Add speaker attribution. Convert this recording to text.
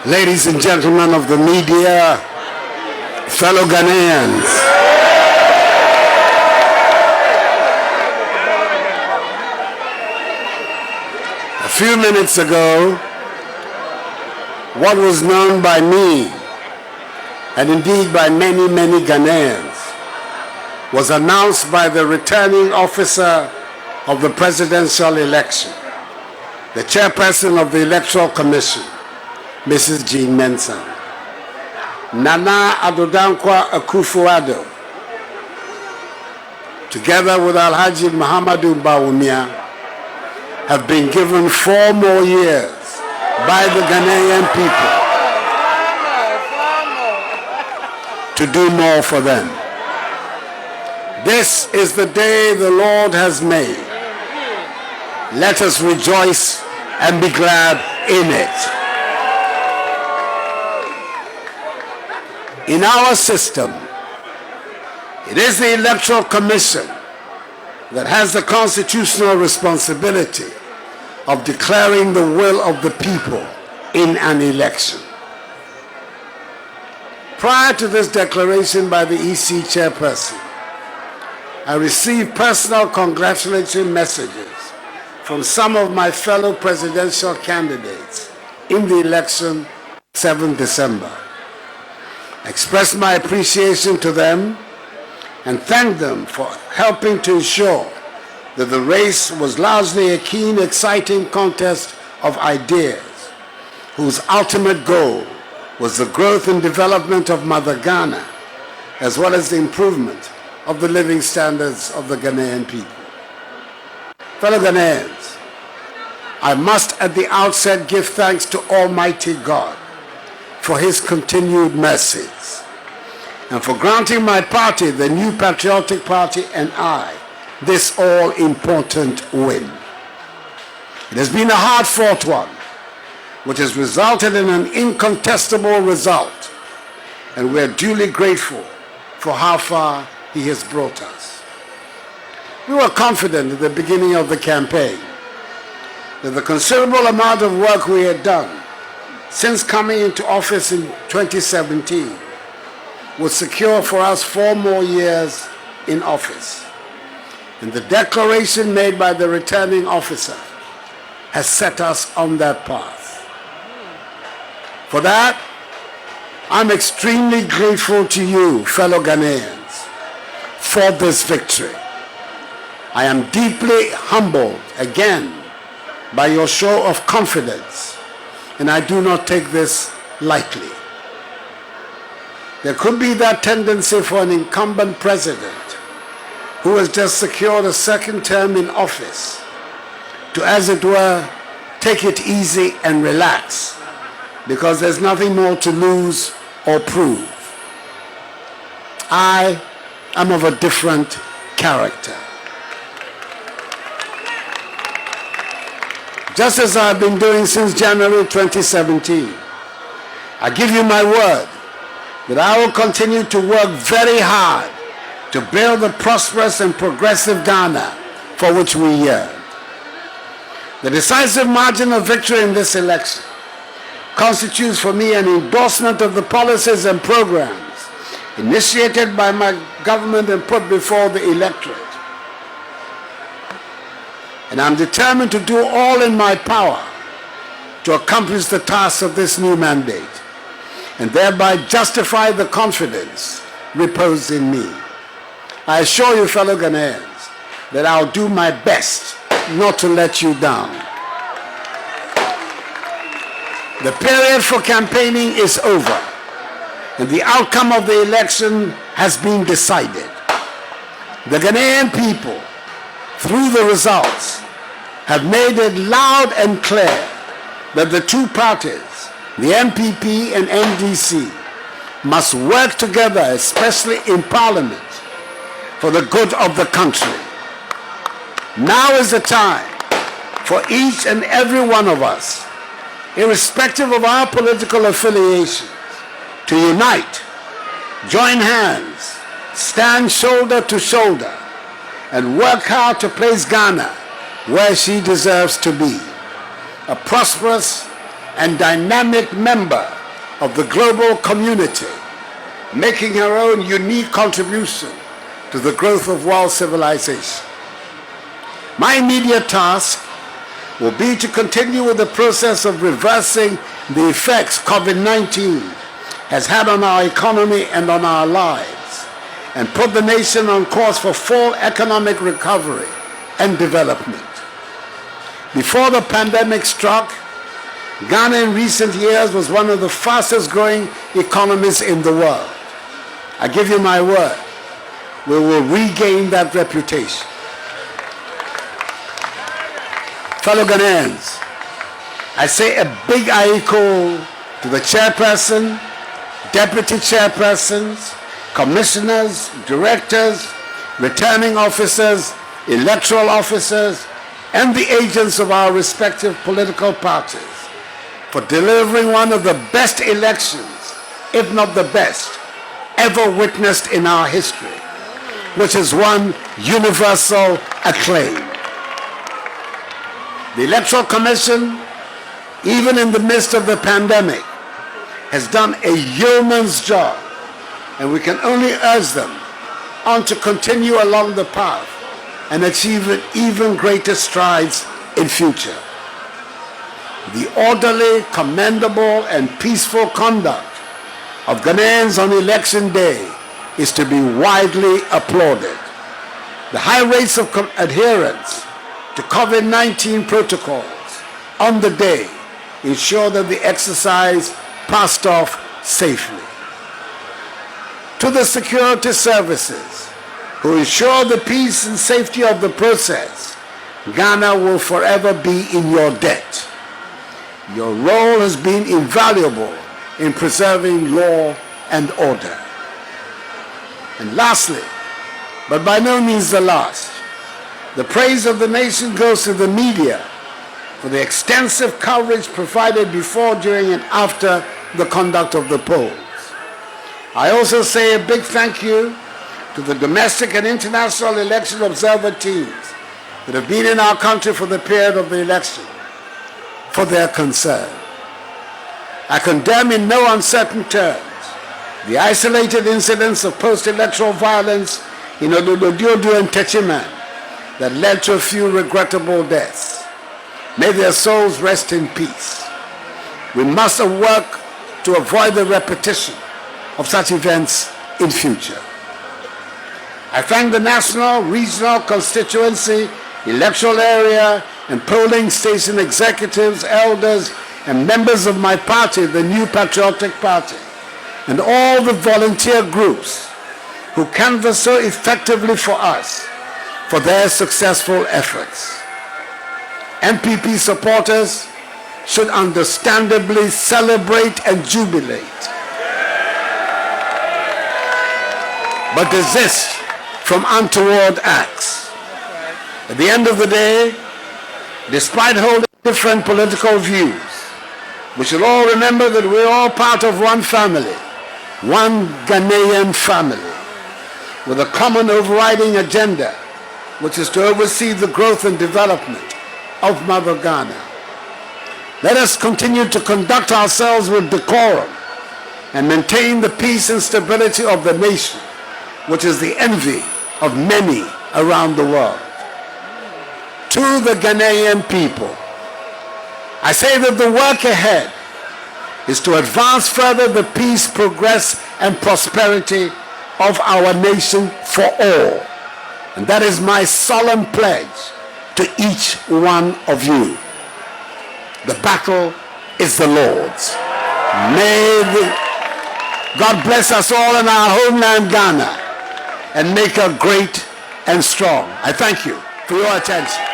Speaker 1: Ladies and gentlemen of the media, fellow Ghanaians, a few minutes ago, what was known by me, and indeed by many, many Ghanaians, was announced by the returning officer of the presidential election, the chairperson of the Electoral Commission, Mrs. Jean Mensah. Nana Addo Dankwa Akufo-Addo, together with Alhaji Muhammadu Bawumia, have been given 4 more years by the Ghanaian people to do more for them. This is the day the Lord has made. Let us rejoice and be glad in it. In our system, it is the Electoral Commission that has the constitutional responsibility of declaring the will of the people in an election. Prior to this declaration by the EC chairperson, I received personal congratulatory messages from some of my fellow presidential candidates in the election 7 December. I expressed my appreciation to them and thanked them for helping to ensure that the race was largely a keen, exciting contest of ideas whose ultimate goal was the growth and development of Mother Ghana, as well as the improvement of the living standards of the Ghanaian people. Fellow Ghanaians, I must at the outset give thanks to Almighty God for his continued mercies, and for granting my party, the New Patriotic Party, and I, this all-important win. It has been a hard-fought one, which has resulted in an incontestable result, and we are duly grateful for how far he has brought us. We were confident at the beginning of the campaign that the considerable amount of work we had done since coming into office in 2017 would secure for us 4 more years in office. And the declaration made by the returning officer has set us on that path. For that, I'm extremely grateful to you, fellow Ghanaians, for this victory. I am deeply humbled again by your show of confidence, and I do not take this lightly. There could be that tendency for an incumbent president who has just secured a second term in office to, as it were, take it easy and relax because there's nothing more to lose or prove. I am of a different character. Just as I've been doing since January 2017, I give you my word that I will continue to work very hard to build the prosperous and progressive Ghana for which we yearn. The decisive margin of victory in this election constitutes for me an endorsement of the policies and programs initiated by my government and put before the electorate. And I'm determined to do all in my power to accomplish the task of this new mandate and thereby justify the confidence reposed in me. I assure you, fellow Ghanaians, that I'll do my best not to let you down. The period for campaigning is over, and the outcome of the election has been decided. The Ghanaian people, through the results, have made it loud and clear that the two parties, the NPP and NDC, must work together, especially in Parliament, for the good of the country. Now is the time for each and every one of us, irrespective of our political affiliations, to unite, join hands, stand shoulder to shoulder, and work hard to place Ghana where she deserves to be, a prosperous and dynamic member of the global community, making her own unique contribution to the growth of world civilization. My immediate task will be to continue with the process of reversing the effects COVID-19 has had on our economy and on our lives, and put the nation on course for full economic recovery and development. Before the pandemic struck, Ghana in recent years was one of the fastest growing economies in the world. I give you my word, we will regain that reputation. Fellow Ghanaians, I say a big aiko to the chairperson, deputy chairpersons, commissioners, directors, returning officers, electoral officers, and the agents of our respective political parties for delivering one of the best elections, if not the best, ever witnessed in our history, which has won universal acclaim. The Electoral Commission, even in the midst of the pandemic, has done a yeoman's job, and we can only urge them on to continue along the path and achieve even greater strides in future. The orderly, commendable, and peaceful conduct of Ghanaians on election day is to be widely applauded. The high rates of adherence to COVID-19 protocols on the day ensure that the exercise passed off safely. To the security services who ensure the peace and safety of the process, Ghana will forever be in your debt. Your role has been invaluable in preserving law and order. And lastly, but by no means the last, the praise of the nation goes to the media for the extensive coverage provided before, during, and after the conduct of the polls. I also say a big thank you to the domestic and international election observer teams that have been in our country for the period of the election for their concern. I condemn in no uncertain terms the isolated incidents of post-electoral violence in Olododiodo and Techiman that led to a few regrettable deaths. May their souls rest in peace. We must work to avoid the repetition of such events in future. I thank the national, regional, constituency, electoral area, and polling station executives, elders, and members of my party, the New Patriotic Party, and all the volunteer groups who canvass so effectively for us for their successful efforts. MPP supporters should understandably celebrate and jubilate, but desist from untoward acts. At the end of the day, despite holding different political views, we should all remember that we're all part of one family, one Ghanaian family, with a common overriding agenda, which is to oversee the growth and development of Mother Ghana. Let us continue to conduct ourselves with decorum and maintain the peace and stability of the nation, which is the envy of many around the world. To the Ghanaian people, I say that the work ahead is to advance further the peace, progress, and prosperity of our nation for all. And that is my solemn pledge to each one of you. The battle is the Lord's. May God bless us all in our homeland, Ghana, and make her great and strong. I thank you for your attention.